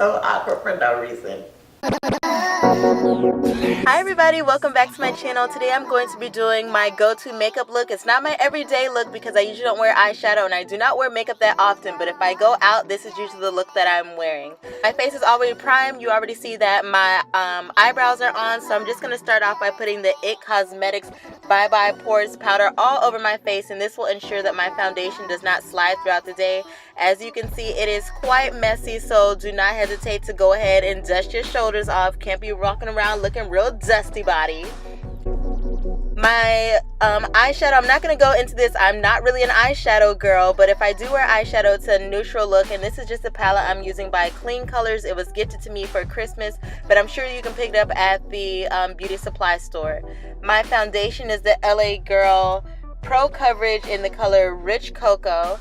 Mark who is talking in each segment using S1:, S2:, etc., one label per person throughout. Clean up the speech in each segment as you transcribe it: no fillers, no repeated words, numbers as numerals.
S1: so awkward for no reason.
S2: Hi everybody, welcome back to my channel. Today I'm going to be doing my go-to makeup look. It's not my everyday look because I usually don't wear eyeshadow and I do not wear makeup that often, but if I go out, this is usually the look that I'm wearing. My face is already primed. You already see that my eyebrows are on, so I'm just going to start off by putting the IT Cosmetics Bye Bye Pores powder all over my face, and this will ensure that my foundation does not slide throughout the day. As you can see, it is quite messy, so do not hesitate to go ahead and dust your shoulders off. Can't be walking around looking real dusty body. My eyeshadow, I'm not going to go into this. I'm not really an eyeshadow girl, but if I do wear eyeshadow, it's a neutral look, and this is just a palette I'm using by Clean Colors. It was gifted to me for Christmas, but I'm sure you can pick it up at the beauty supply store. My foundation is the LA Girl Pro Coverage in the color Rich Cocoa.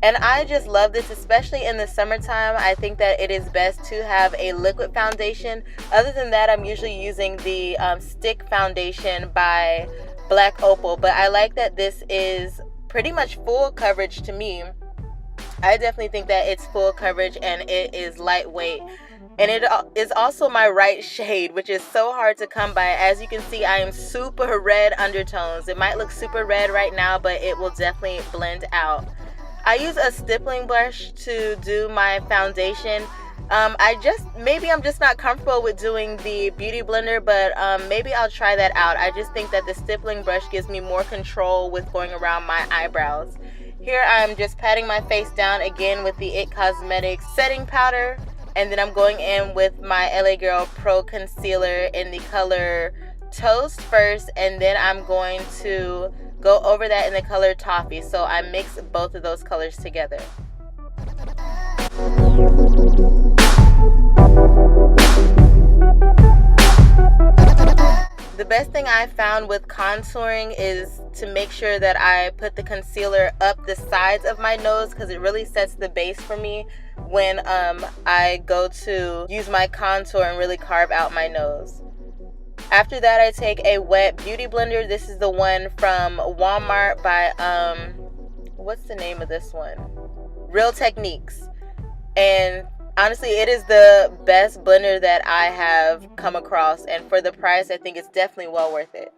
S2: And I just love this, especially in the summertime. I think that it is best to have a liquid foundation. Other than that, I'm usually using the stick foundation by Black Opal. But I like that this is pretty much full coverage to me. I definitely think that it's full coverage and it is lightweight. And it is also my right shade, which is so hard to come by. As you can see, I am super red undertones. It might look super red right now, but it will definitely blend out. I use a stippling brush to do my foundation. Maybe I'm just not comfortable with doing the beauty blender, but maybe I'll try that out. I just think that the stippling brush gives me more control with going around my eyebrows. Here I'm just patting my face down again with the IT Cosmetics setting powder, and then I'm going in with my LA Girl Pro Concealer in the color Toast first, and then I'm going to go over that in the color Toffee. So I mix both of those colors together. The best thing I found with contouring is to make sure that I put the concealer up the sides of my nose, because it really sets the base for me when I go to use my contour and really carve out my nose. After that, I take a wet beauty blender. This is the one from Walmart by, what's the name of this one? Real Techniques. And honestly, it is the best blender that I have come across. And for the price, I think it's definitely well worth it.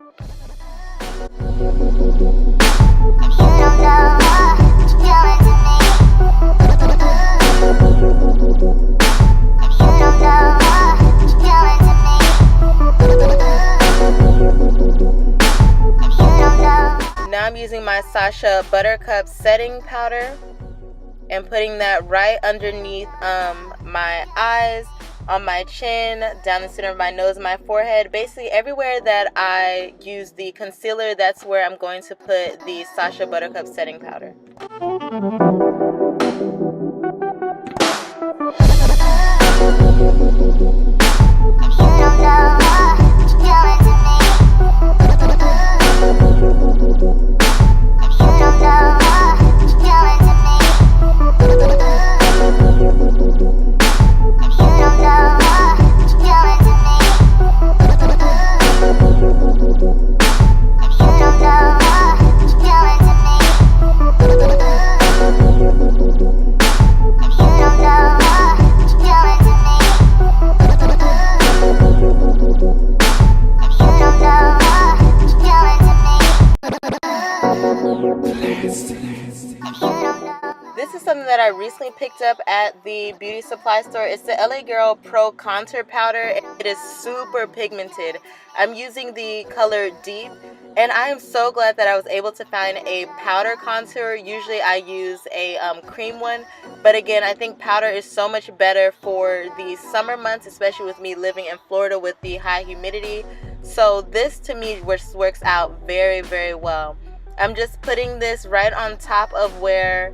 S2: Now I'm using my Sacha Buttercup setting powder and putting that right underneath my eyes, on my chin, down the center of my nose, and my forehead. Basically everywhere that I use the concealer, that's where I'm going to put the Sacha Buttercup setting powder. This is something that I recently picked up at the beauty supply store. It's the LA Girl Pro Contour Powder. It is super pigmented. I'm using the color Deep, and I am so glad that I was able to find a powder contour. Usually I use a cream one, but again, I think powder is so much better for the summer months, especially with me living in Florida with the high humidity. So this to me works out very, very well. I'm just putting this right on top of where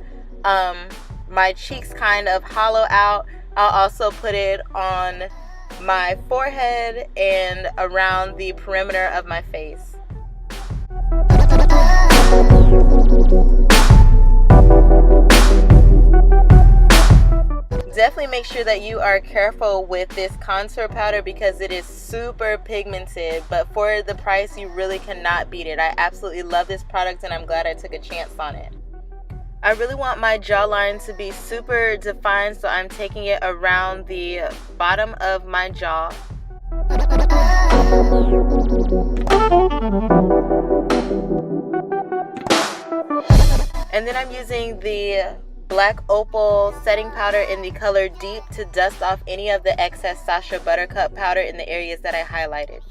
S2: my cheeks kind of hollow out. I'll also put it on my forehead and around the perimeter of my face. Definitely make sure that you are careful with this contour powder because it is super pigmented, but for the price you really cannot beat it. I absolutely love this product and I'm glad I took a chance on it. I really want my jawline to be super defined, so I'm taking it around the bottom of my jaw. And then I'm using the black Opal setting powder in the color Deep to dust off any of the excess Sacha Buttercup powder in the areas that I highlighted.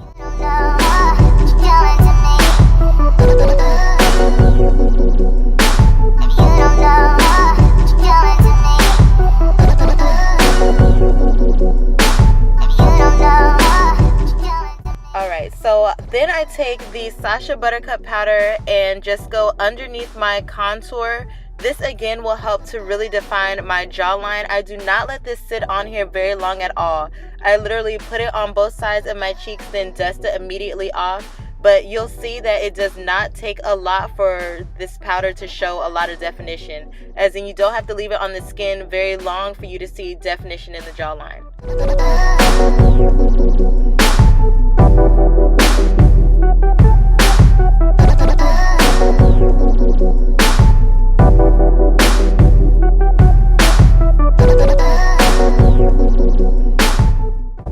S2: Alright, so then I take the Sacha Buttercup powder and just go underneath my contour. This again will help to really define my jawline. I do not let this sit on here very long at all. I literally put it on both sides of my cheeks, then dust it immediately off. But you'll see that it does not take a lot for this powder to show a lot of definition, as in you don't have to leave it on the skin very long for you to see definition in the jawline.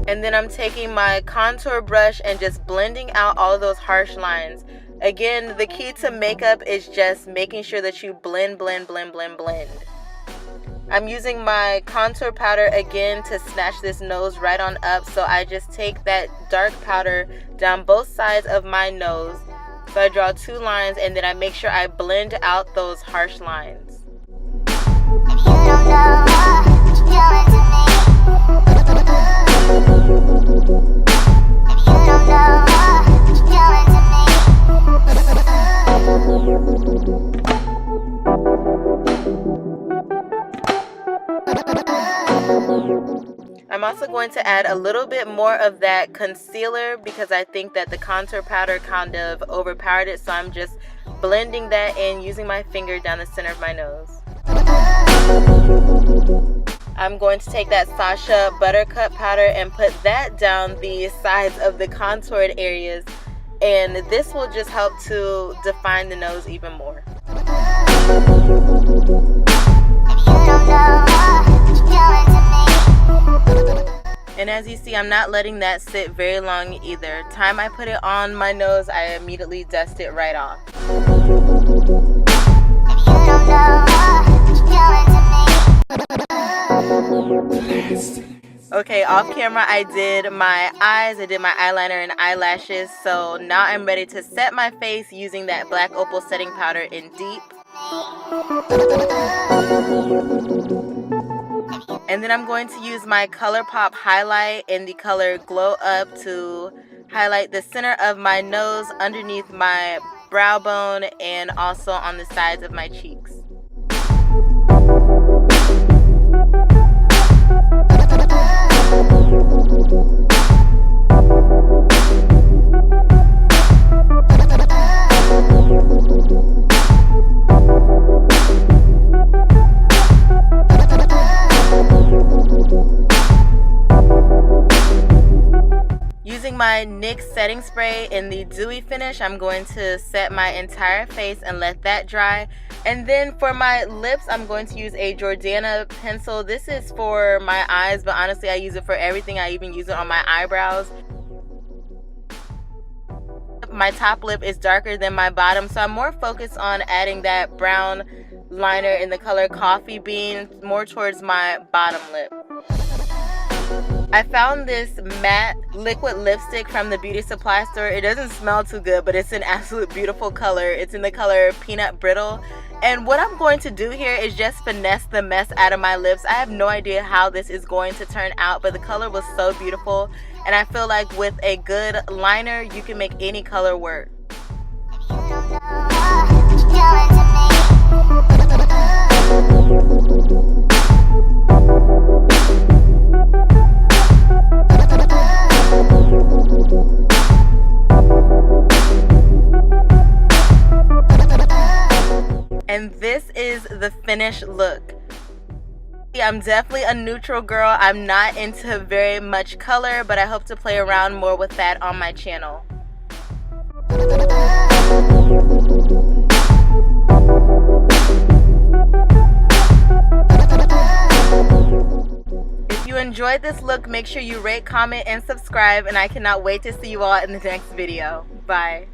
S2: And then I'm taking my contour brush and just blending out all of those harsh lines. Again, the key to makeup is just making sure that you blend. I'm using my contour powder again to snatch this nose right on up, so I just take that dark powder down both sides of my nose. So I draw two lines and then I make sure I blend out those harsh lines. I'm also going to add a little bit more of that concealer because I think that the contour powder kind of overpowered it, so I'm just blending that in using my finger down the center of my nose. I'm going to take that Sacha Buttercup powder and put that down the sides of the contoured areas, and this will just help to define the nose even more. And as you see, I'm not letting that sit very long either. Time I put it on my nose, I immediately dust it right off. Okay, off camera I did my eyes, I did my eyeliner and eyelashes, so now I'm ready to set my face using that black Opal setting powder in Deep. And then I'm going to use my Colourpop Highlight in the color Glo Up to highlight the center of my nose, underneath my brow bone, and also on the sides of my cheeks. Using my NYX setting spray in the Dewy finish, I'm going to set my entire face and let that dry. And then for my lips, I'm going to use a Jordana pencil. This is for my eyes, but honestly I use it for everything. I even use it on my eyebrows. My top lip is darker than my bottom, so I'm more focused on adding that brown liner in the color Coffee Bean more towards my bottom lip. I found this matte liquid lipstick from the beauty supply store. It doesn't smell too good, but it's an absolute beautiful color. It's in the color Peanut Brittle. And what I'm going to do here is just finesse the mess out of my lips. I have no idea how this is going to turn out, but the color was so beautiful. And I feel like with a good liner, you can make any color work. And this is the finished look. I'm definitely a neutral girl. I'm not into very much color, but I hope to play around more with that on my channel. enjoyed this look, make sure you rate, comment, and subscribe, and I cannot wait to see you all in the next video. Bye.